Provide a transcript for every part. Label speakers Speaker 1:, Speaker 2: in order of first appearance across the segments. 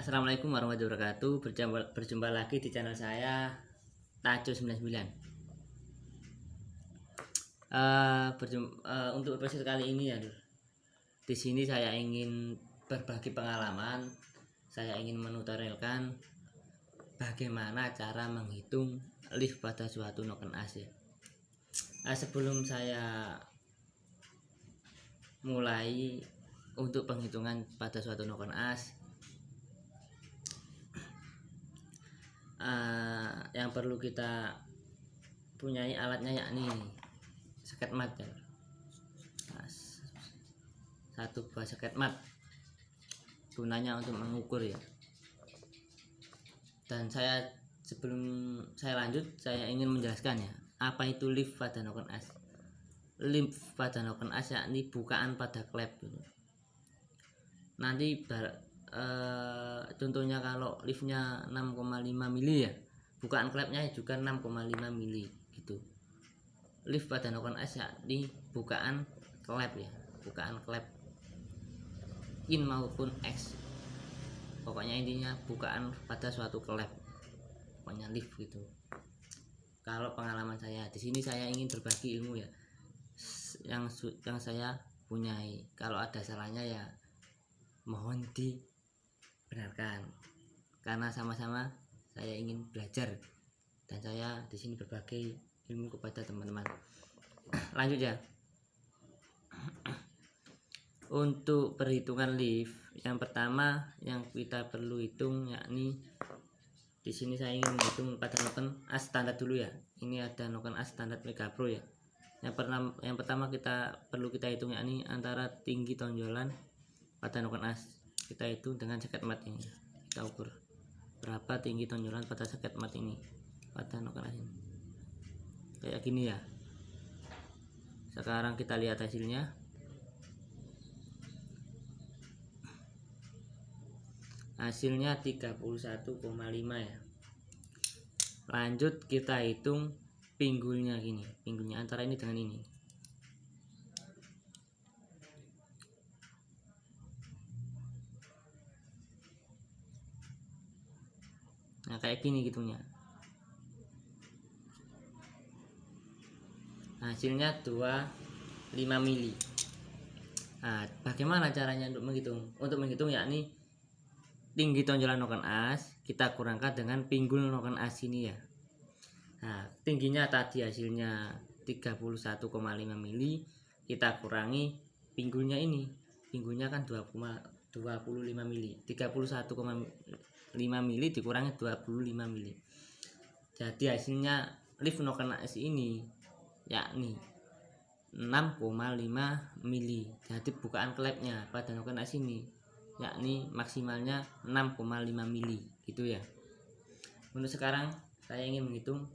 Speaker 1: Assalamualaikum warahmatullahi wabarakatuh. Berjumpa lagi di channel saya Tajo 99. Untuk episode kali ini ya, di sini saya ingin berbagi pengalaman. Saya ingin menutorialkan bagaimana cara menghitung lift pada suatu noken AC. Sebelum saya mulai untuk penghitungan pada suatu noken AC, yang perlu kita punyai alatnya yakni sket mat ya. Satu buah sket mat gunanya untuk mengukur ya. Dan sebelum saya lanjut, saya ingin menjelaskan ya, apa itu lift pada noken AC. Lift pada noken AC yakni bukaan pada klep gitu. Nanti contohnya kalau liftnya 6,5 mili ya, bukaan klepnya juga 6,5 mili gitu. Lift pada noken AC yakni bukaan klep ya, bukaan klep in maupun X, pokoknya intinya bukaan pada suatu klep, pokoknya lift gitu. Kalau pengalaman saya di sini, saya ingin berbagi ilmu ya, yang saya punyai. Kalau ada salahnya ya mohon dibenarkan, karena sama-sama saya ingin belajar dan saya di sini berbagi ilmu kepada teman-teman. Lanjut ya. Untuk perhitungan lift, yang pertama yang kita perlu hitung yakni di sini saya ingin menghitung pada noken AC standar dulu ya. Ini ada noken AC standar Mega Pro ya. Yang pertama perlu kita hitung yakni antara tinggi tonjolan pada noken AC. Kita hitung dengan seket mat ini. Kita ukur berapa tinggi tonjolan pada seket mat ini pada noken AC ini. Kayak gini ya. Sekarang kita lihat hasilnya. Hasilnya 31,5 ya. Lanjut kita hitung pinggulnya gini. Pinggulnya antara ini dengan ini. Nah, kayak gini gitunya. Hasilnya 25 mili. Nah, bagaimana caranya untuk menghitung? Untuk menghitung yakni tinggi tonjolan noken AC kita kurangkan dengan pinggul noken AC ini ya. Nah, tingginya tadi hasilnya 31,5 mili, kita kurangi pinggulnya ini. Pinggulnya kan 25 mili. 31,5 mili dikurangi 25 mili. Jadi hasilnya lift noken AC ini yakni 6,5 mili. Jadi bukaan klepnya pada noken AC ini yakni maksimalnya 6,5 mili gitu ya. Untuk sekarang saya ingin menghitung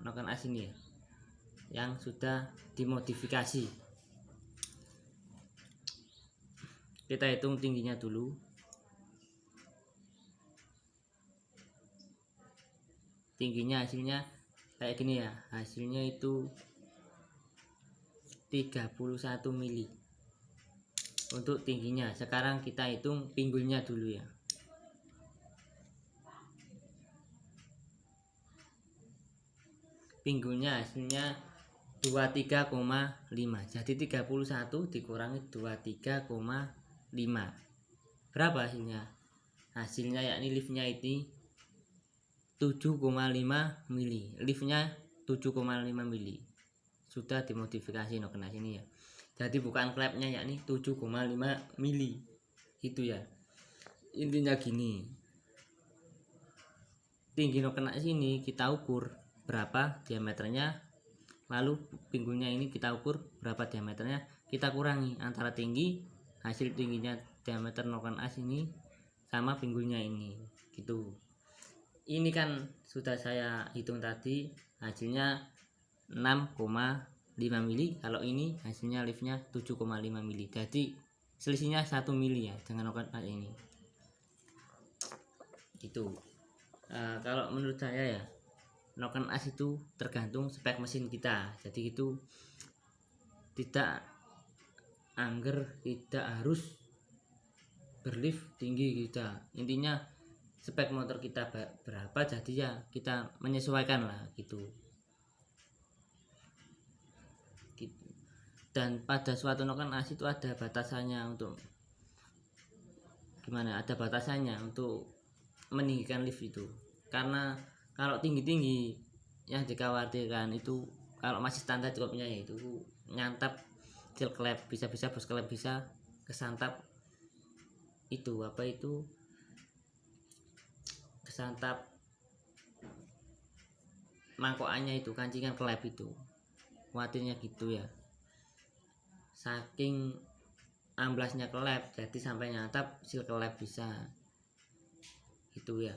Speaker 1: noken AC ini ya, yang sudah dimodifikasi. Kita hitung tingginya dulu. Tingginya hasilnya kayak gini ya. Hasilnya itu 31 mili untuk tingginya. Sekarang kita hitung pinggulnya dulu ya. Pinggulnya hasilnya 23,5. Jadi 31 dikurangi 23,5. Berapa hasilnya? Hasilnya yakni liftnya ini 7,5 mili. Liftnya 7,5 mili. Sudah dimodifikasi noken AC ini ya. Jadi bukan klepnya yakni 7,5 mili gitu ya. Intinya gini, tinggi noken AC ini kita ukur berapa diameternya, lalu pinggulnya ini kita ukur berapa diameternya, kita kurangi antara tinggi hasil tingginya diameter noken AC ini sama pinggulnya ini gitu. Ini kan sudah saya hitung tadi, hasilnya 6,5 mili. Kalau ini hasilnya liftnya 7,5 mili. Jadi selisihnya 1 mili ya dengan noken AC ini gitu. Kalau menurut saya ya, noken AC itu tergantung spek mesin kita. Jadi itu tidak harus berlift tinggi kita. Intinya spek motor kita berapa, jadi ya kita menyesuaikan lah gitu. Dan pada suatu noken as itu ada batasannya, untuk gimana, ada batasannya untuk meninggikan lift itu, karena kalau tinggi-tinggi yang dikhawatirkan itu kalau masih standar dropnya itu nyantap seal klep, bisa-bisa bos klep bisa kesantap itu apa itu kesantap mangkokannya itu, kancingan klep itu, khawatirnya gitu ya, saking amblasnya klep jadi sampai nyantap seal klep bisa gitu ya.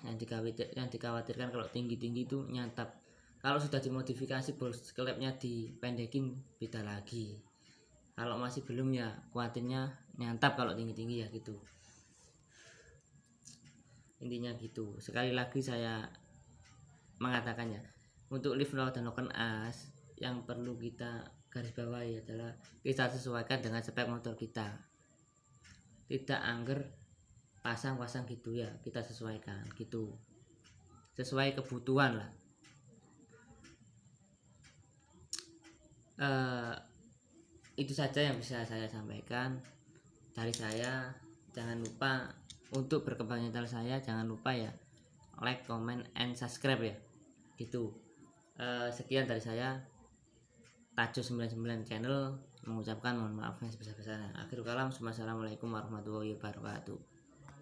Speaker 1: Yang dikhawatirkan kalau tinggi-tinggi itu nyantap. Kalau sudah dimodifikasi bos klepnya dipendekin beda lagi, kalau masih belum ya khawatirnya nyantap kalau tinggi-tinggi ya gitu, intinya gitu. Sekali lagi saya mengatakannya, untuk lift low dan noken as yang perlu kita garis bawahi adalah kita sesuaikan dengan spek motor kita, tidak angger pasang-pasang gitu ya, kita sesuaikan gitu, sesuai kebutuhan lah. Itu saja yang bisa saya sampaikan dari saya. Jangan lupa untuk berkembang channel saya, jangan lupa ya like, comment, and subscribe ya gitu. Sekian dari saya, Tajo 99 channel mengucapkan mohon maaf yang sebesar-besarnya. Akhirul kalam, assalamualaikum warahmatullahi wabarakatuh.